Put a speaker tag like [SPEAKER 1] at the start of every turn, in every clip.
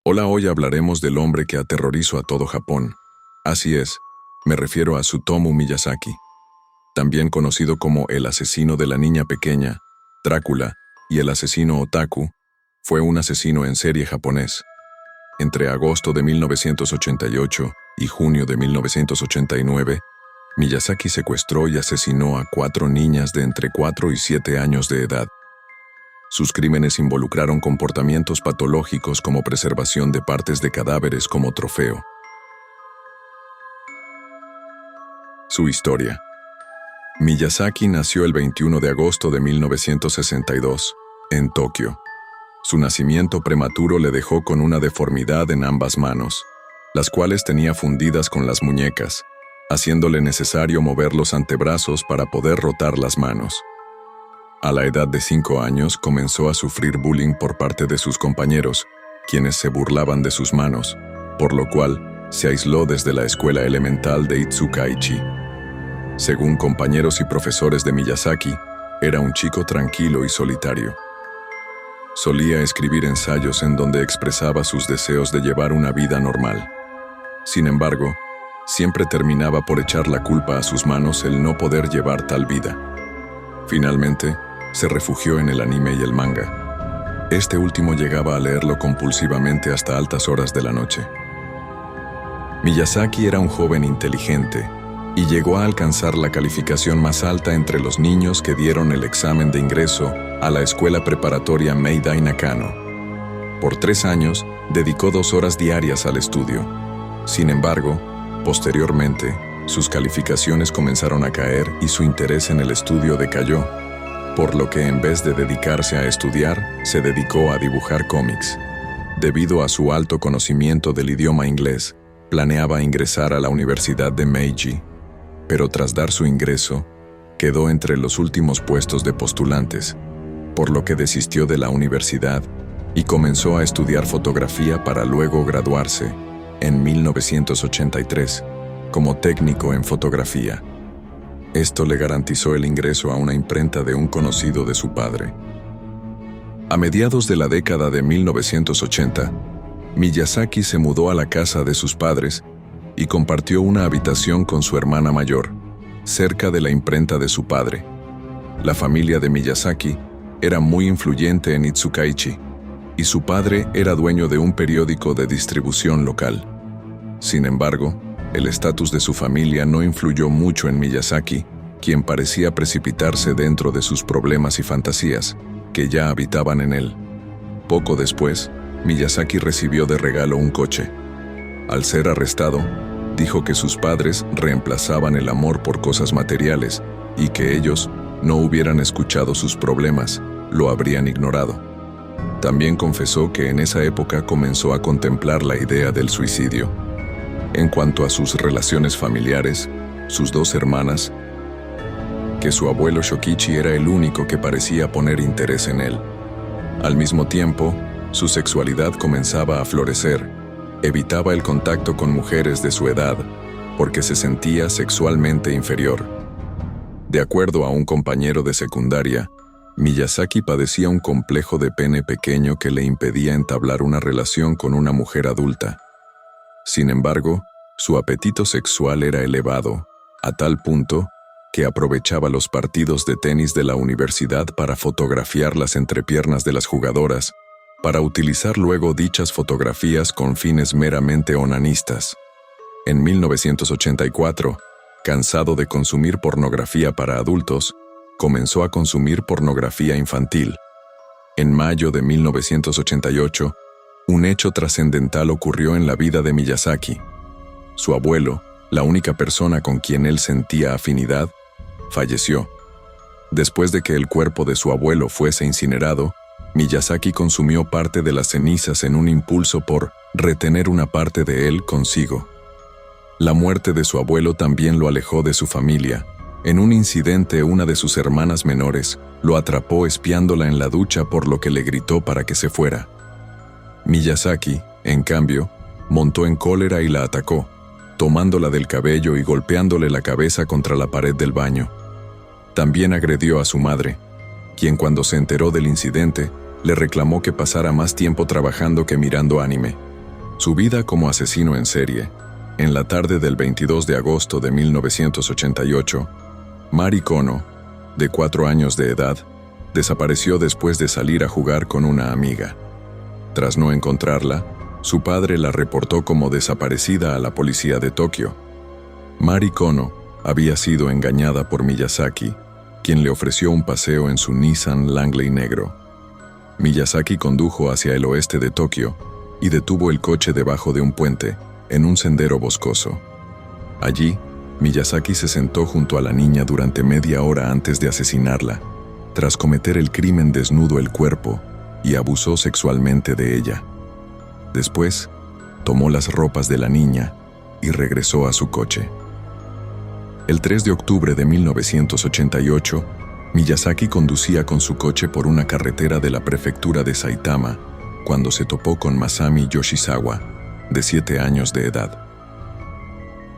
[SPEAKER 1] Hola, hoy hablaremos del hombre que aterrorizó a todo Japón. Así es, me refiero a Tsutomu Miyazaki, también conocido como el asesino de la niña pequeña, Drácula, y el asesino otaku. Fue un asesino en serie japonés. Entre agosto de 1988 y junio de 1989, Miyazaki secuestró y asesinó a 4 niñas de entre 4 y 7 años de edad. Sus crímenes involucraron comportamientos patológicos como preservación de partes de cadáveres como trofeo. Su historia. Miyazaki nació el 21 de agosto de 1962, en Tokio. Su nacimiento prematuro le dejó con una deformidad en ambas manos, las cuales tenía fundidas con las muñecas, haciéndole necesario mover los antebrazos para poder rotar las manos. A la edad de 5 años comenzó a sufrir bullying por parte de sus compañeros, quienes se burlaban de sus manos, por lo cual se aisló desde la escuela elemental de Itsukaichi. Según compañeros y profesores de Miyazaki, era un chico tranquilo y solitario. Solía escribir ensayos en donde expresaba sus deseos de llevar una vida normal. Sin embargo, siempre terminaba por echar la culpa a sus manos el no poder llevar tal vida. Finalmente, se refugió en el anime y el manga. Este último llegaba a leerlo compulsivamente hasta altas horas de la noche. Miyazaki era un joven inteligente y llegó a alcanzar la calificación más alta entre los niños que dieron el examen de ingreso a la escuela preparatoria Meidai Nakano. Por 3 años, dedicó 2 horas diarias al estudio. Sin embargo, posteriormente, sus calificaciones comenzaron a caer y su interés en el estudio decayó, por lo que en vez de dedicarse a estudiar, se dedicó a dibujar cómics. Debido a su alto conocimiento del idioma inglés, planeaba ingresar a la Universidad de Meiji, pero tras dar su ingreso, quedó entre los últimos puestos de postulantes, por lo que desistió de la universidad y comenzó a estudiar fotografía para luego graduarse, en 1983, como técnico en fotografía. Esto le garantizó el ingreso a una imprenta de un conocido de su padre. A mediados de la década de 1980, Miyazaki se mudó a la casa de sus padres y compartió una habitación con su hermana mayor, cerca de la imprenta de su padre. La familia de Miyazaki era muy influyente en Itsukaichi, y su padre era dueño de un periódico de distribución local. Sin embargo, el estatus de su familia no influyó mucho en Miyazaki, quien parecía precipitarse dentro de sus problemas y fantasías, que ya habitaban en él. Poco después, Miyazaki recibió de regalo un coche. Al ser arrestado, dijo que sus padres reemplazaban el amor por cosas materiales y que ellos no hubieran escuchado sus problemas, lo habrían ignorado. También confesó que en esa época comenzó a contemplar la idea del suicidio. En cuanto a sus relaciones familiares, sus 2 hermanas, que su abuelo Shokichi era el único que parecía poner interés en él. Al mismo tiempo, su sexualidad comenzaba a florecer. Evitaba el contacto con mujeres de su edad, porque se sentía sexualmente inferior. De acuerdo a un compañero de secundaria, Miyazaki padecía un complejo de pene pequeño que le impedía entablar una relación con una mujer adulta. Sin embargo, su apetito sexual era elevado, a tal punto que aprovechaba los partidos de tenis de la universidad para fotografiar las entrepiernas de las jugadoras, para utilizar luego dichas fotografías con fines meramente onanistas. En 1984, cansado de consumir pornografía para adultos, comenzó a consumir pornografía infantil. En mayo de 1988, un hecho trascendental ocurrió en la vida de Miyazaki. Su abuelo, la única persona con quien él sentía afinidad, falleció. Después de que el cuerpo de su abuelo fuese incinerado, Miyazaki consumió parte de las cenizas en un impulso por retener una parte de él consigo. La muerte de su abuelo también lo alejó de su familia. En un incidente, una de sus hermanas menores lo atrapó espiándola en la ducha, por lo que le gritó para que se fuera. Miyazaki, en cambio, montó en cólera y la atacó, tomándola del cabello y golpeándole la cabeza contra la pared del baño. También agredió a su madre, quien cuando se enteró del incidente, le reclamó que pasara más tiempo trabajando que mirando anime, Su vida como asesino en serie. En la tarde del 22 de agosto de 1988, Mari Kono, de 4 años de edad, desapareció después de salir a jugar con una amiga. Tras no encontrarla, su padre la reportó como desaparecida a la policía de Tokio. Mari Kono había sido engañada por Miyazaki, quien le ofreció un paseo en su Nissan Langley negro. Miyazaki condujo hacia el oeste de Tokio y detuvo el coche debajo de un puente, en un sendero boscoso. Allí, Miyazaki se sentó junto a la niña durante media hora antes de asesinarla. Tras cometer el crimen, desnudó el cuerpo y abusó sexualmente de ella. Después, tomó las ropas de la niña y regresó a su coche. El 3 de octubre de 1988, Miyazaki conducía con su coche por una carretera de la prefectura de Saitama cuando se topó con Masami Yoshizawa, de 7 años de edad.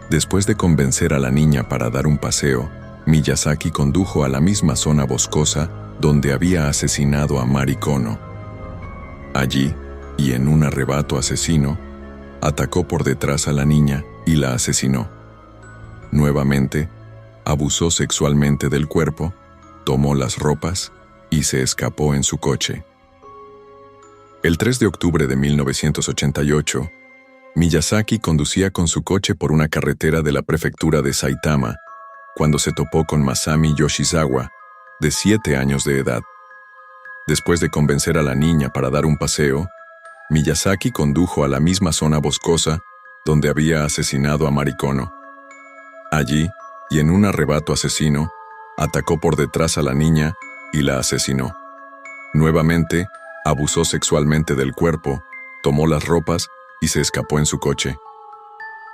[SPEAKER 1] Después de convencer a la niña para dar un paseo, Miyazaki condujo a la misma zona boscosa donde había asesinado a Mari Kono. Allí, y en un arrebato asesino, atacó por detrás a la niña y la asesinó. Nuevamente, abusó sexualmente del cuerpo, tomó las ropas y se escapó en su coche. El 3 de octubre de 1988, Miyazaki conducía con su coche por una carretera de la prefectura de Saitama cuando se topó con Masami Yoshizawa, de 7 años de edad. Después de convencer a la niña para dar un paseo, Miyazaki condujo a la misma zona boscosa donde había asesinado a Mari Kono. Allí, y en un arrebato asesino, atacó por detrás a la niña y la asesinó. Nuevamente, abusó sexualmente del cuerpo, tomó las ropas y se escapó en su coche.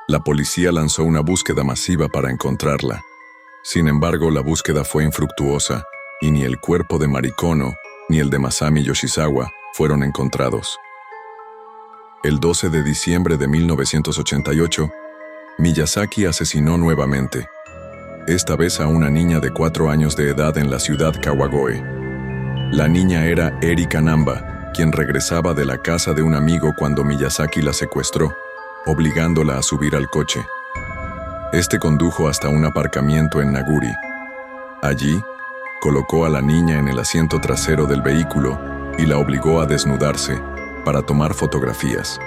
[SPEAKER 1] La policía lanzó una búsqueda masiva para encontrarla. Sin embargo, la búsqueda fue infructuosa y ni el cuerpo de Mari Kono ni el de Masami Yoshizawa fueron encontrados. El 12 de diciembre de 1988, Miyazaki asesinó nuevamente, esta vez a una niña de 4 años de edad en la ciudad Kawagoe. La niña era Erika Namba, quien regresaba de la casa de un amigo cuando Miyazaki la secuestró, obligándola a subir al coche. Este condujo hasta un aparcamiento en Naguri. Allí, colocó a la niña en el asiento trasero del vehículo y la obligó a desnudarse para tomar fotografías.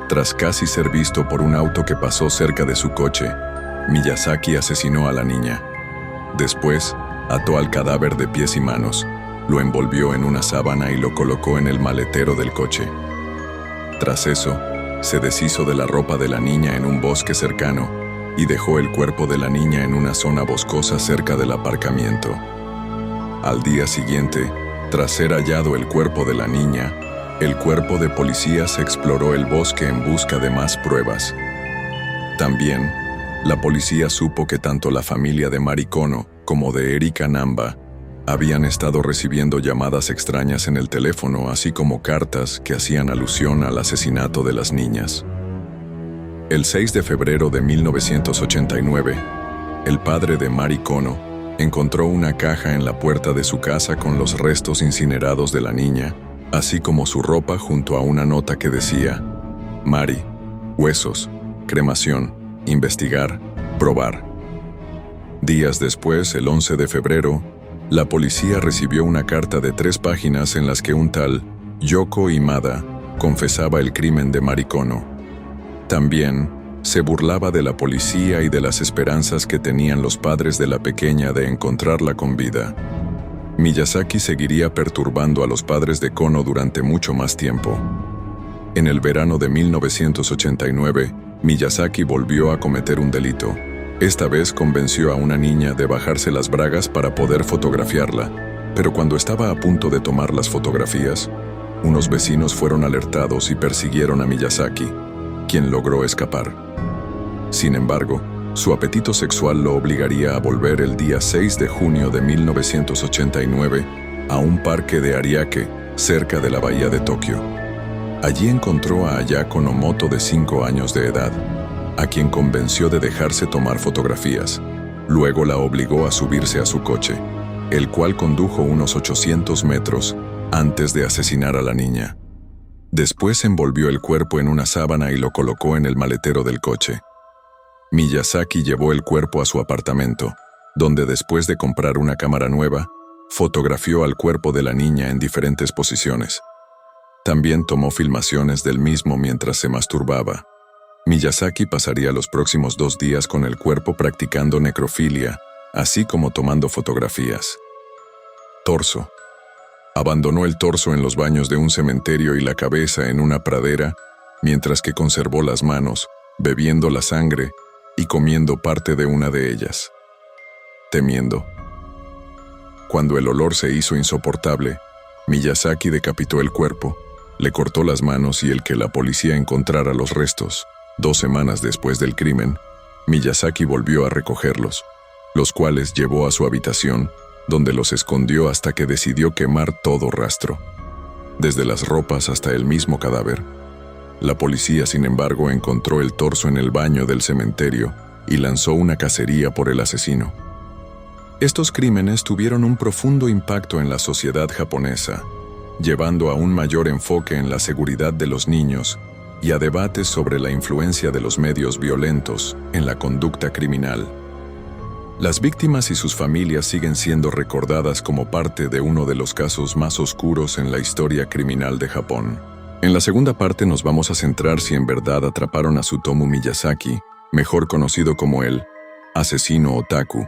[SPEAKER 1] Tras casi ser visto por un auto que pasó cerca de su coche, Miyazaki asesinó a la niña. Después, ató al cadáver de pies y manos, lo envolvió en una sábana y lo colocó en el maletero del coche. Tras eso, se deshizo de la ropa de la niña en un bosque cercano y dejó el cuerpo de la niña en una zona boscosa cerca del aparcamiento. Al día siguiente, tras ser hallado el cuerpo de la niña, el cuerpo de policías exploró el bosque en busca de más pruebas. También, la policía supo que tanto la familia de Mari Kono como de Erika Namba habían estado recibiendo llamadas extrañas en el teléfono, así como cartas que hacían alusión al asesinato de las niñas. El 6 de febrero de 1989, el padre de Mari Kono encontró una caja en la puerta de su casa con los restos incinerados de la niña, así como su ropa junto a una nota que decía: Mari, huesos, cremación, investigar, probar. Días después, el 11 de febrero, la policía recibió una carta de 3 páginas en las que un tal Yoko Imada confesaba el crimen de Mari Kono. También se burlaba de la policía y de las esperanzas que tenían los padres de la pequeña de encontrarla con vida. Miyazaki seguiría perturbando a los padres de Kono durante mucho más tiempo. En el verano de 1989, Miyazaki volvió a cometer un delito. Esta vez convenció a una niña de bajarse las bragas para poder fotografiarla, pero cuando estaba a punto de tomar las fotografías, unos vecinos fueron alertados y persiguieron a Miyazaki, quien logró escapar. Sin embargo, su apetito sexual lo obligaría a volver el día 6 de junio de 1989 a un parque de Ariake, cerca de la bahía de Tokio. Allí encontró a Ayako Nomoto de 5 años de edad, a quien convenció de dejarse tomar fotografías. Luego la obligó a subirse a su coche, el cual condujo unos 800 metros antes de asesinar a la niña. Después envolvió el cuerpo en una sábana y lo colocó en el maletero del coche. Miyazaki llevó el cuerpo a su apartamento, donde después de comprar una cámara nueva, fotografió al cuerpo de la niña en diferentes posiciones. También tomó filmaciones del mismo mientras se masturbaba. Miyazaki pasaría los próximos 2 días con el cuerpo practicando necrofilia, así como tomando fotografías. Torso. Abandonó el torso en los baños de un cementerio y la cabeza en una pradera, mientras que conservó las manos, bebiendo la sangre y comiendo parte de una de ellas. Temiendo. Cuando el olor se hizo insoportable, Miyazaki decapitó el cuerpo, le cortó las manos y el que la policía encontrara los restos. 2 semanas después del crimen, Miyazaki volvió a recogerlos, los cuales llevó a su habitación, donde los escondió hasta que decidió quemar todo rastro, desde las ropas hasta el mismo cadáver. La policía, sin embargo, encontró el torso en el baño del cementerio y lanzó una cacería por el asesino. Estos crímenes tuvieron un profundo impacto en la sociedad japonesa, llevando a un mayor enfoque en la seguridad de los niños y a debates sobre la influencia de los medios violentos en la conducta criminal. Las víctimas y sus familias siguen siendo recordadas como parte de uno de los casos más oscuros en la historia criminal de Japón. En la segunda parte nos vamos a centrar si en verdad atraparon a Tsutomu Miyazaki, mejor conocido como el asesino otaku,